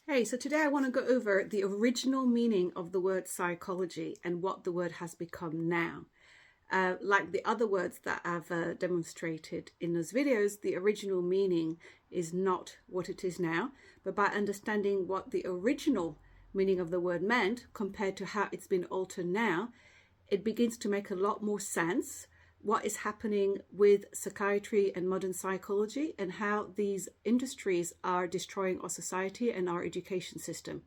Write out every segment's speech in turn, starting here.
Hey, so today I want to go over the original meaning of the word psychology and what the word has become now. Like the other words that I've demonstrated in those videos, the original meaning is not what it is now, but by understanding what the original meaning of the word meant compared to how it's been altered now, it begins to make a lot more sense what is happening with psychiatry and modern psychology and how these industries are destroying our society and our education system.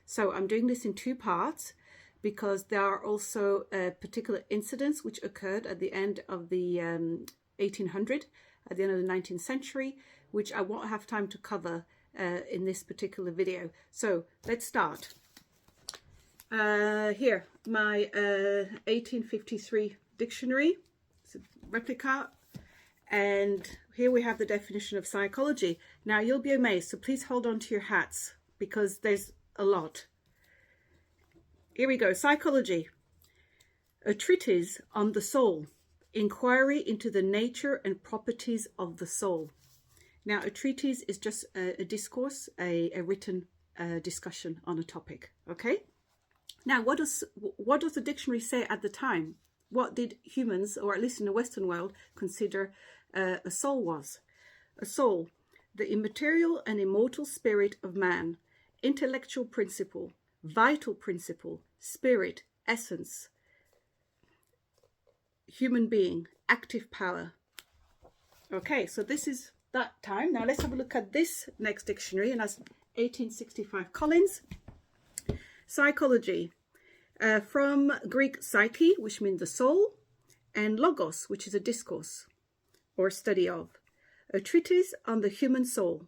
So I'm doing this in two parts because there are also particular incidents which occurred at the end of the 1800, at the end of the 19th century, which I won't have time to cover in this particular video. So let's start. Here, my 1853 dictionary. It's a replica, and here we have the definition of psychology. Now you'll be amazed, so please hold on to your hats because there's a lot. Here we go. Psychology, a treatise on the soul, inquiry into the nature and properties of the soul. Now a treatise is just a discourse, a written discussion on a topic. Okay. Now what does the dictionary say at the time? What did humans, or at least in the Western world, consider a soul was? A soul, the immaterial and immortal spirit of man, intellectual principle, vital principle, spirit, essence, human being, active power. Okay, so this is that time. Now let's have a look at this next dictionary, and that's 1865 Collins. Psychology. From Greek psyche, which means the soul, and logos, which is a discourse or study of. A treatise on the human soul,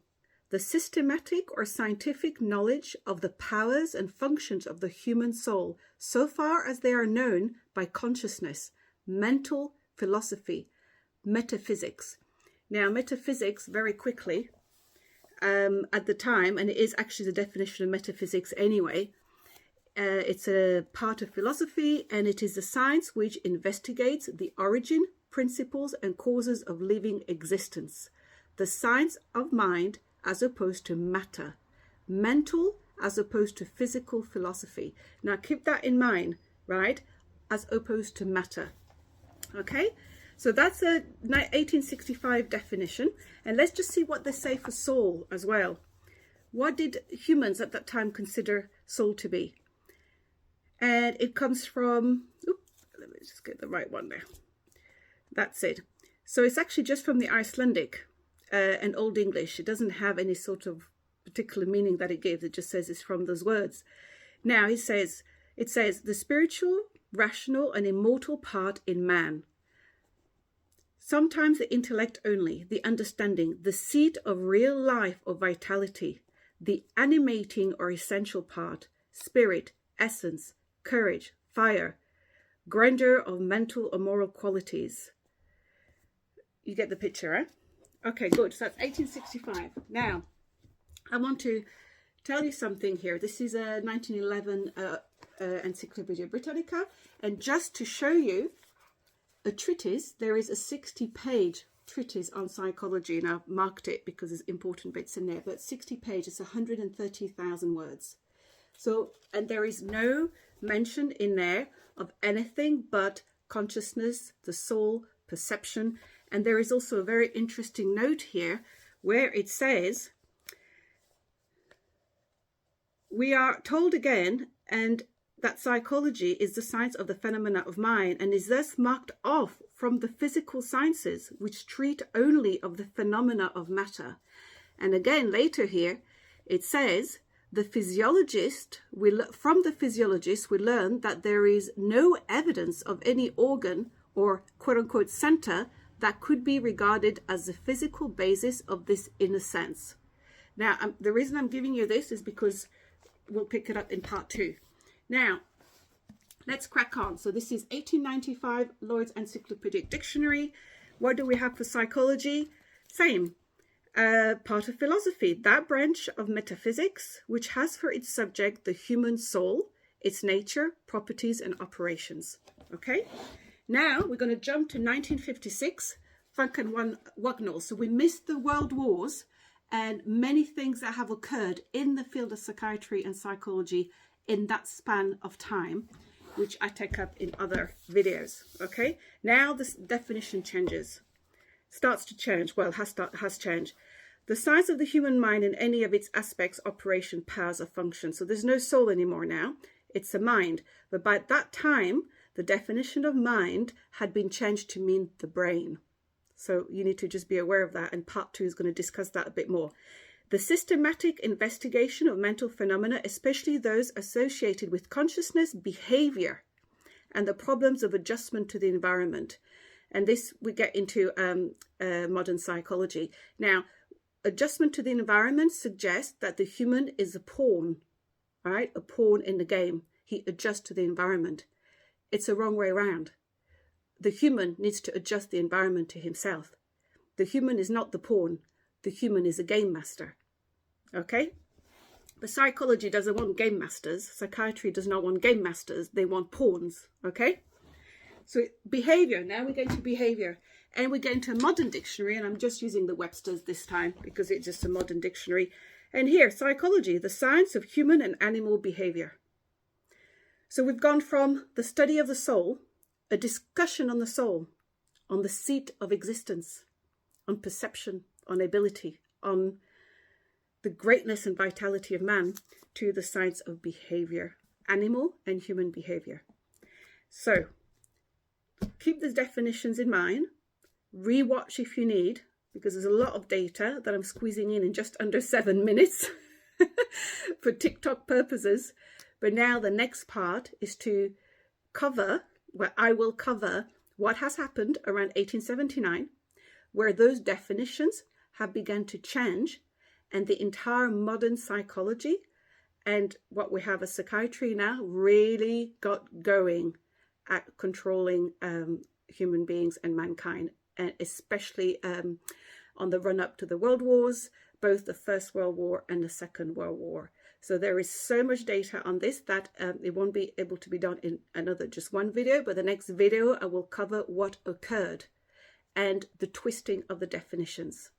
the systematic or scientific knowledge of the powers and functions of the human soul, so far as they are known by consciousness, mental philosophy, metaphysics. Now, metaphysics, very quickly, at the time, and it is actually the definition of metaphysics anyway, it's a part of philosophy, and it is a science which investigates the origin, principles, and causes of living existence. The science of mind as opposed to matter. Mental as opposed to physical philosophy. Now keep that in mind, right? As opposed to matter. Okay? So that's a 1865 definition. And let's just see what they say for soul as well. What did humans at that time consider soul to be? And it comes from, let me just get the right one there. That's it. So it's actually just from the Icelandic and Old English. It doesn't have any sort of particular meaning that it gives. It just says it's from those words. Now it says the spiritual, rational, and immortal part in man. Sometimes the intellect only, the understanding, the seat of real life or vitality, the animating or essential part, spirit, essence, courage, fire, grandeur of mental or moral qualities. You get the picture, eh? Okay, good. So that's 1865. Now, I want to tell you something here. This is a 1911 Encyclopedia Britannica. And just to show you a treatise, there is a 60-page treatise on psychology. And I've marked it because there's important bits in there. But 60 pages, 130,000 words. So, and there is no mention in there of anything but consciousness, the soul, perception. And there is also a very interesting note here where it says, we are told again, and that psychology is the science of the phenomena of mind and is thus marked off from the physical sciences, which treat only of the phenomena of matter. And again, later here, it says, from the physiologist, we learn that there is no evidence of any organ or quote-unquote center that could be regarded as the physical basis of this inner sense. Now, the reason I'm giving you this is because we'll pick it up in part 2. Now, let's crack on. So this is 1895 Lloyd's Encyclopedic Dictionary. What do we have for psychology? Same. Part of philosophy, that branch of metaphysics which has for its subject the human soul, its nature, properties, and operations. Okay, now we're going to jump to 1956, Frank and Wagnall. So we missed the world wars and many things that have occurred in the field of psychiatry and psychology in that span of time, which I take up in other videos. Okay, now this definition starts to change. Well, has changed. The size of the human mind in any of its aspects, operation, powers, or function. So there's no soul anymore now. It's a mind. But by that time, the definition of mind had been changed to mean the brain. So you need to just be aware of that. And part 2 is going to discuss that a bit more. The systematic investigation of mental phenomena, especially those associated with consciousness, behavior, and the problems of adjustment to the environment. And this we get into modern psychology. Now, adjustment to the environment suggests that the human is a pawn, right? A pawn in the game. He adjusts to the environment. It's the wrong way around. The human needs to adjust the environment to himself. The human is not the pawn. The human is a game master. Okay? But psychology doesn't want game masters. Psychiatry does not want game masters. They want pawns. Okay? So behavior. Now we're going to behavior. And we're going to a modern dictionary. And I'm just using the Webster's this time because it's just a modern dictionary. And here, psychology, the science of human and animal behavior. So we've gone from the study of the soul, a discussion on the soul, on the seat of existence, on perception, on ability, on the greatness and vitality of man, to the science of behavior, animal and human behavior. So keep these definitions in mind, rewatch if you need, because there's a lot of data that I'm squeezing in just under 7 minutes for TikTok purposes. But now the next part is to cover, where I will cover what has happened around 1879, where those definitions have begun to change, and the entire modern psychology and what we have as psychiatry now really got going at controlling human beings and mankind, and especially on the run up to the world wars, both the First World War and the Second World War. So there is so much data on this that it won't be able to be done in just one video, but the next video I will cover what occurred and the twisting of the definitions.